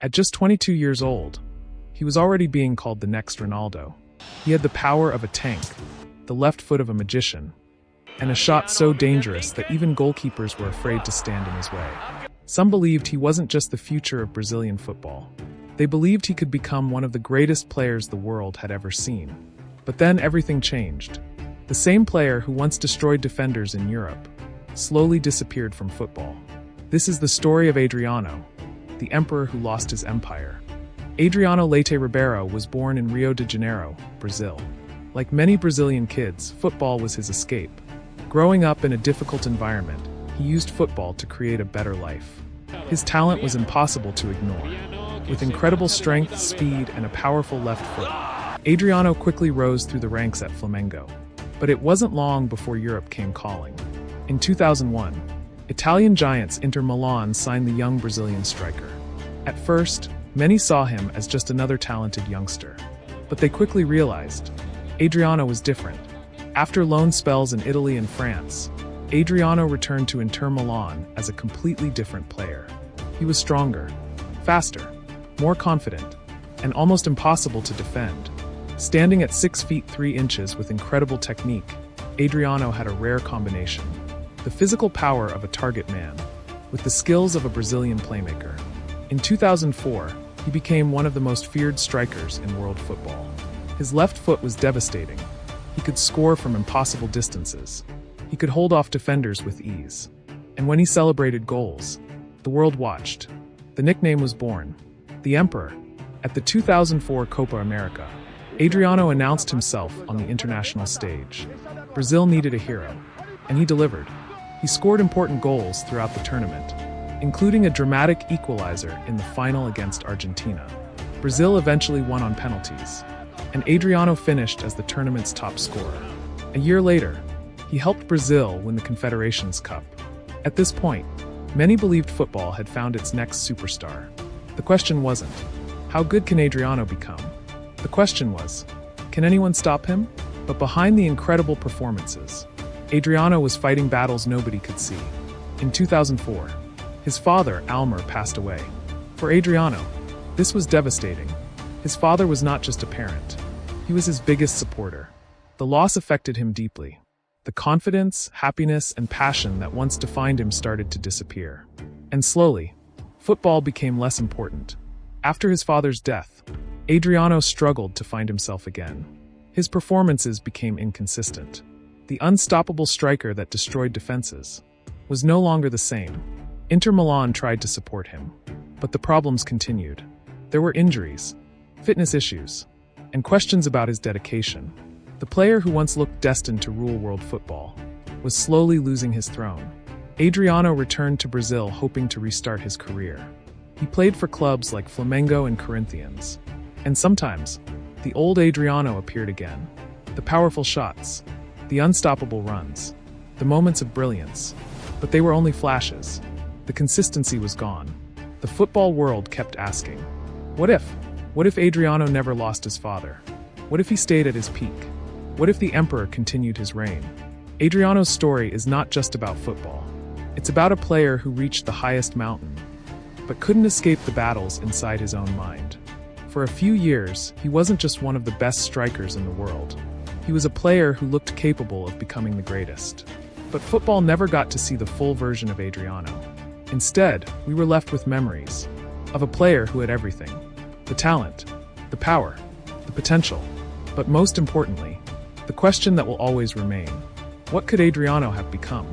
At just 22 years old, he was already being called the next Ronaldo. He had the power of a tank, the left foot of a magician, and a shot so dangerous that even goalkeepers were afraid to stand in his way. Some believed he wasn't just the future of Brazilian football. They believed he could become one of the greatest players the world had ever seen. But then everything changed. The same player who once destroyed defenders in Europe slowly disappeared from football. This is the story of Adriano, the emperor who lost his empire. Adriano Leite Ribeiro was born in Rio de Janeiro, Brazil. Like many Brazilian kids, football was his escape. Growing up in a difficult environment, he used football to create a better life. His talent was impossible to ignore. With incredible strength, speed, and a powerful left foot, Adriano quickly rose through the ranks at Flamengo. But it wasn't long before Europe came calling. In 2001, Italian giants Inter Milan signed the young Brazilian striker. At first, many saw him as just another talented youngster. But they quickly realized Adriano was different. After loan spells in Italy and France, Adriano returned to Inter Milan as a completely different player. He was stronger, faster, more confident, and almost impossible to defend. Standing at 6 feet 3 inches with incredible technique, Adriano had a rare combination: the physical power of a target man, with the skills of a Brazilian playmaker. In 2004, he became one of the most feared strikers in world football. His left foot was devastating. He could score from impossible distances. He could hold off defenders with ease. And when he celebrated goals, the world watched. The nickname was born, the Emperor. At the 2004 Copa America, Adriano announced himself on the international stage. Brazil needed a hero, and he delivered. He scored important goals throughout the tournament, including a dramatic equalizer in the final against Argentina. Brazil eventually won on penalties, and Adriano finished as the tournament's top scorer. A year later, he helped Brazil win the Confederations Cup. At this point, many believed football had found its next superstar. The question wasn't, how good can Adriano become? The question was, can anyone stop him? But behind the incredible performances, Adriano was fighting battles nobody could see. In 2004, his father, Almer, passed away. For Adriano, this was devastating. His father was not just a parent. He was his biggest supporter. The loss affected him deeply. The confidence, happiness, and passion that once defined him started to disappear. And slowly, football became less important. After his father's death, Adriano struggled to find himself again. His performances became inconsistent. The unstoppable striker that destroyed defenses was no longer the same. Inter Milan tried to support him, but the problems continued. There were injuries, fitness issues, and questions about his dedication. The player who once looked destined to rule world football was slowly losing his throne. Adriano returned to Brazil hoping to restart his career. He played for clubs like Flamengo and Corinthians. And sometimes, the old Adriano appeared again. The powerful shots, the unstoppable runs, the moments of brilliance. But they were only flashes. The consistency was gone. The football world kept asking, what if? What if Adriano never lost his father? What if he stayed at his peak? What if the Emperor continued his reign? Adriano's story is not just about football. It's about a player who reached the highest mountain, but couldn't escape the battles inside his own mind. For a few years, he wasn't just one of the best strikers in the world. He was a player who looked capable of becoming the greatest. But football never got to see the full version of Adriano. Instead, we were left with memories of a player who had everything: the talent, the power, the potential. But most importantly, the question that will always remain: what could Adriano have become?